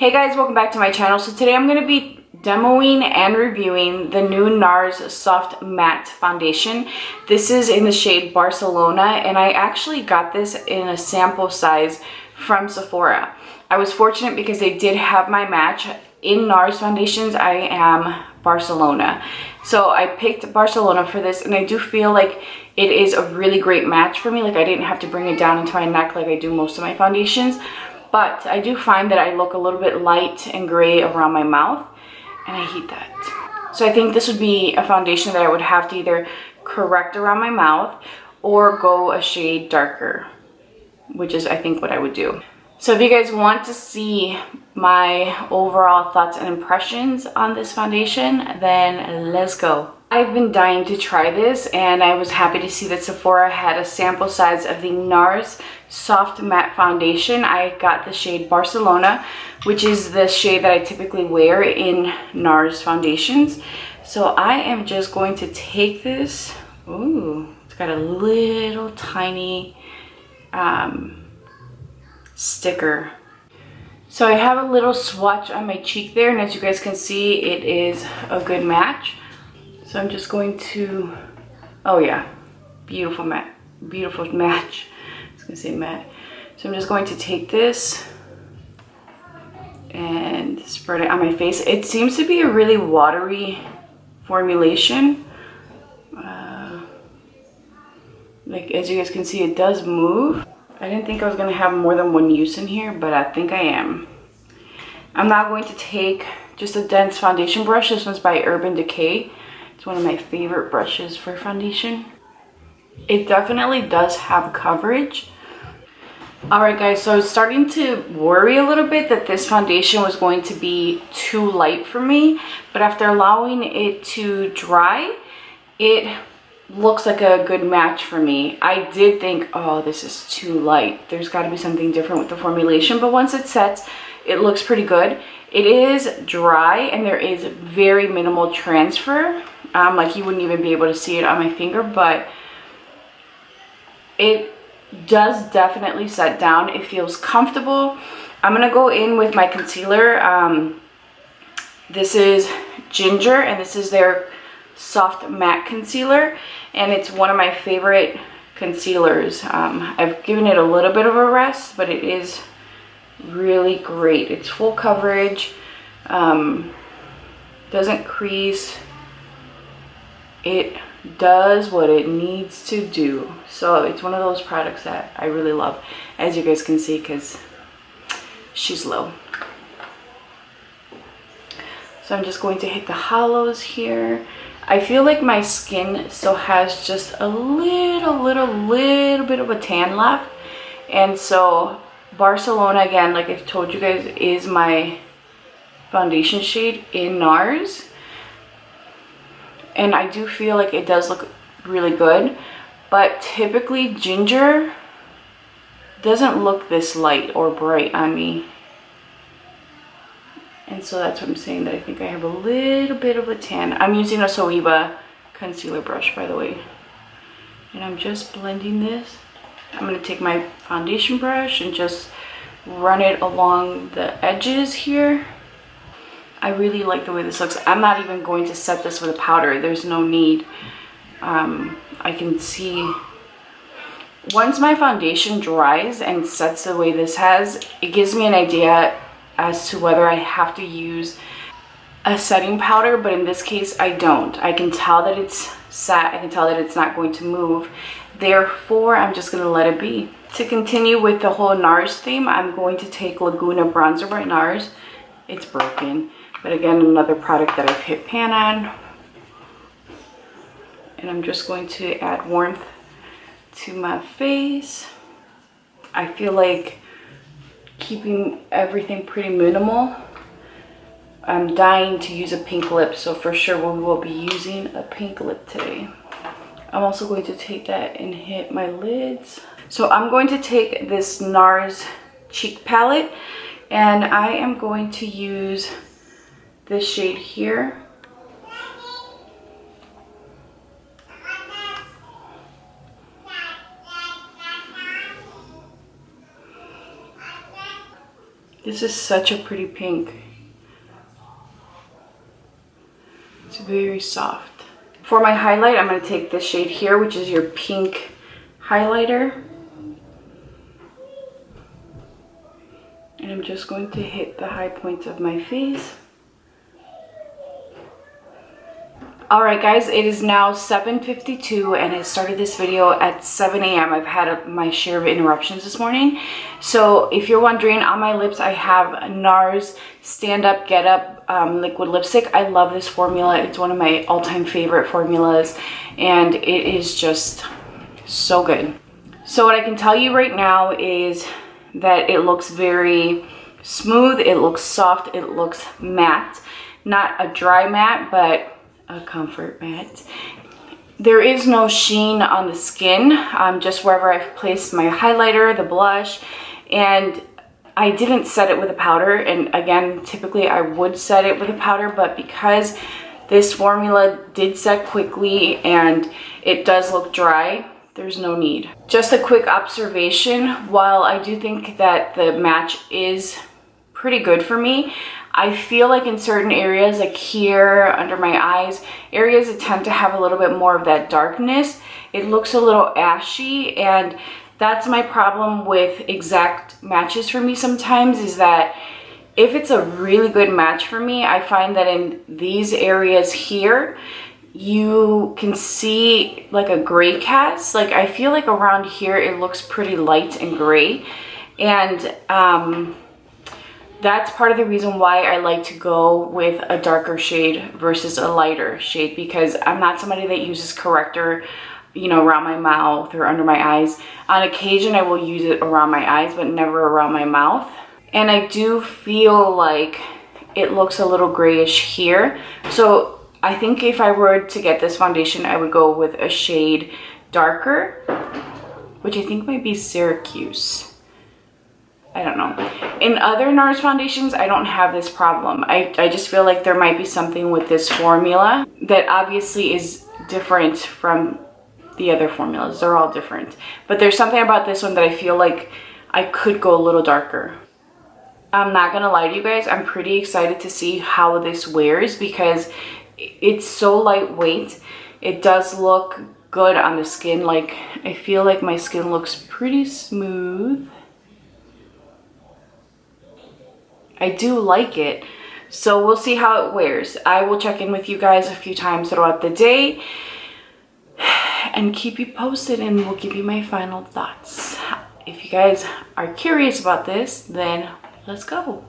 Hey guys, welcome back to my channel. So today I'm going to be demoing and reviewing the new NARS Soft Matte Foundation. This is in the shade Barcelona, and I actually got this in a sample size from Sephora. I was fortunate because they did have my match. In NARS foundations, I am Barcelona. So I picked Barcelona for this, and I do feel like it is a really great match for me. Like, I didn't have to bring it down into my neck like I do most of my foundations. But I do find that I look a little bit light and gray around my mouth, and I hate that. So I think this would be a foundation that I would have to either correct around my mouth or go a shade darker, which is I think what I would do. So if you guys want to see my overall thoughts and impressions on this foundation, then let's go. I've been dying to try this, and I was happy to see that Sephora had a sample size of the NARS Soft Matte Foundation. I got the shade Barcelona, which is the shade that I typically wear in NARS foundations. So I am just going to take this. Ooh, it's got a little tiny sticker. So I have a little swatch on my cheek there, and as you guys can see, it is a good match. So I'm just going to, oh yeah, beautiful matte, beautiful match. I was gonna say matte. So I'm just going to take this and spread it on my face. It seems to be a really watery formulation. Like, as you guys can see, it does move. I didn't think I was gonna have more than one use in here, but I think I am. I'm now going to take just a dense foundation brush. This one's by Urban Decay. It's one of my favorite brushes for foundation. It definitely does have coverage. Alright guys, so I was starting to worry a little bit that this foundation was going to be too light for me, but after allowing it to dry, it looks like a good match for me. I did think, oh, this is too light. There's got to be something different with the formulation, but once it sets, it looks pretty good. It is dry, and there is very minimal transfer. Like, you wouldn't even be able to see it on my finger, but it does definitely set down. It feels comfortable. I'm gonna go in with my concealer. This is Ginger, and this is their soft matte concealer, and it's one of my favorite concealers. I've given it a little bit of a rest, but it is really great. It's full coverage, doesn't crease. It does what it needs to do. So it's one of those products that I really love, as you guys can see, because she's low. So I'm just going to hit the hollows here. I feel like my skin still has just a little bit of a tan left, and so Barcelona, again, like I've told you guys, is my foundation shade in NARS. And I do feel like it does look really good, but typically Ginger doesn't look this light or bright on me. And so that's what I'm saying, that I think I have a little bit of a tan. I'm using a Soeva concealer brush, by the way. And I'm just blending this. I'm going to take my foundation brush and just run it along the edges here. I really like the way this looks. I'm not even going to set this with a powder. There's no need. I can see once my foundation dries and sets the way this has, it gives me an idea as to whether I have to use a setting powder, but in this case I don't. I can tell that it's set. I can tell that it's not going to move. Therefore, I'm just going to let it be. To continue with the whole NARS theme, I'm going to take Laguna Bronzer by NARS. It's broken. But again, another product that I've hit pan on. And I'm just going to add warmth to my face. I feel like keeping everything pretty minimal. I'm dying to use a pink lip, so for sure we will be using a pink lip today. I'm also going to take that and hit my lids. So I'm going to take this NARS cheek palette, and I am going to use this shade here. This is such a pretty pink. It's very soft. For my highlight, I'm going to take this shade here, which is your pink highlighter. And I'm just going to hit the high points of my face. Alright guys, it is now 7:52 and I started this video at 7 a.m. I've had my share of interruptions this morning. So if you're wondering, on my lips I have NARS Stand Up Get Up liquid lipstick. I love this formula. It's one of my all-time favorite formulas and it is just so good. So what I can tell you right now is that it looks very smooth, it looks soft, it looks matte. Not a dry matte, but a comfort matte. There is no sheen on the skin, just wherever I've placed my highlighter, the blush, and I didn't set it with a powder. And again, typically I would set it with a powder, but because this formula did set quickly and it does look dry, there's no need. Just a quick observation, while I do think that the match is pretty good for me, I feel like in certain areas, like here under my eyes, areas that tend to have a little bit more of that darkness, it looks a little ashy, and that's my problem with exact matches for me sometimes, is that if it's a really good match for me, I find that in these areas here, you can see like a gray cast. Like I feel like around here it looks pretty light and gray, and that's part of the reason why I like to go with a darker shade versus a lighter shade, because I'm not somebody that uses corrector, you know, around my mouth or under my eyes. On occasion I will use it around my eyes, but never around my mouth. And I do feel like it looks a little grayish here. So I think if I were to get this foundation, I would go with a shade darker, which I think might be Syracuse. I don't know. In other NARS foundations, I don't have this problem. I just feel like there might be something with this formula that obviously is different from the other formulas. They're all different. But there's something about this one that I feel like I could go a little darker. I'm not gonna lie to you guys, I'm pretty excited to see how this wears because it's so lightweight. It does look good on the skin. Like, I feel like my skin looks pretty smooth. I do like it, so we'll see how it wears. I will check in with you guys a few times throughout the day and keep you posted, and we'll give you my final thoughts. If you guys are curious about this, then let's go.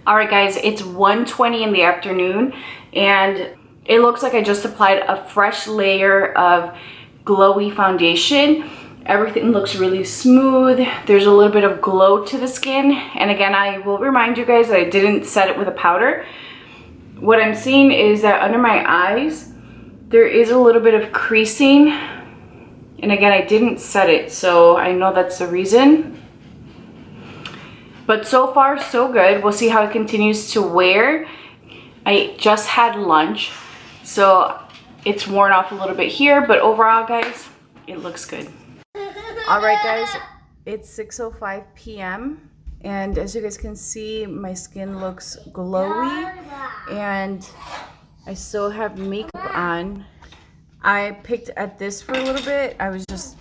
All right guys, it's 1:20 in the afternoon and it looks like I just applied a fresh layer of glowy foundation. Everything looks really smooth. There's a little bit of glow to the skin. And again, I will remind you guys that I didn't set it with a powder. What I'm seeing is that under my eyes, there is a little bit of creasing. And again, I didn't set it, so I know that's the reason. But so far, so good. We'll see how it continues to wear. I just had lunch, so it's worn off a little bit here, but overall, guys, it looks good. All right, guys, it's 6:05 p.m. and as you guys can see, my skin looks glowy and I still have makeup on. I picked at this for a little bit. I was just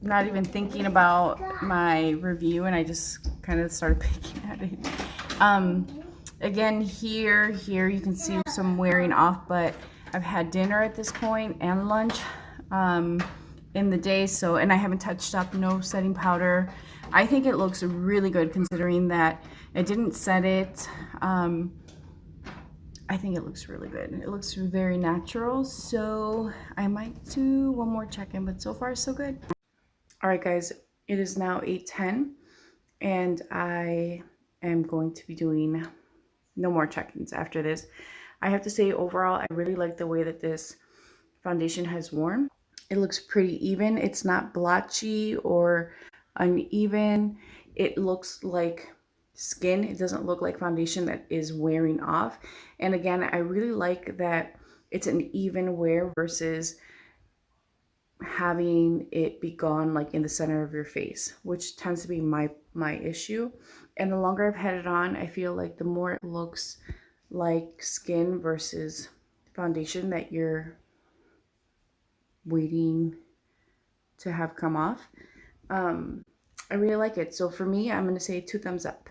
not even thinking about my review and I just kind of started picking at it. Again, here you can see some wearing off, but I've had dinner at this point and lunch in the day, so, and I haven't touched up, no setting powder. I think it looks really good considering that I didn't set it. I think it looks really good. It looks very natural, so I might do one more check-in, but so far so good. All right guys, it is now 8:10 and I am going to be doing no more check-ins after this. I have to say, overall, I really like the way that this foundation has worn. It looks pretty even. It's not blotchy or uneven. It looks like skin. It doesn't look like foundation that is wearing off. And again, I really like that it's an even wear versus having it be gone like in the center of your face, which tends to be my issue. And the longer I've had it on, I feel like the more it looks like skin versus foundation that you're waiting to have come off. I really like it. So for me, I'm going to say 2 thumbs up.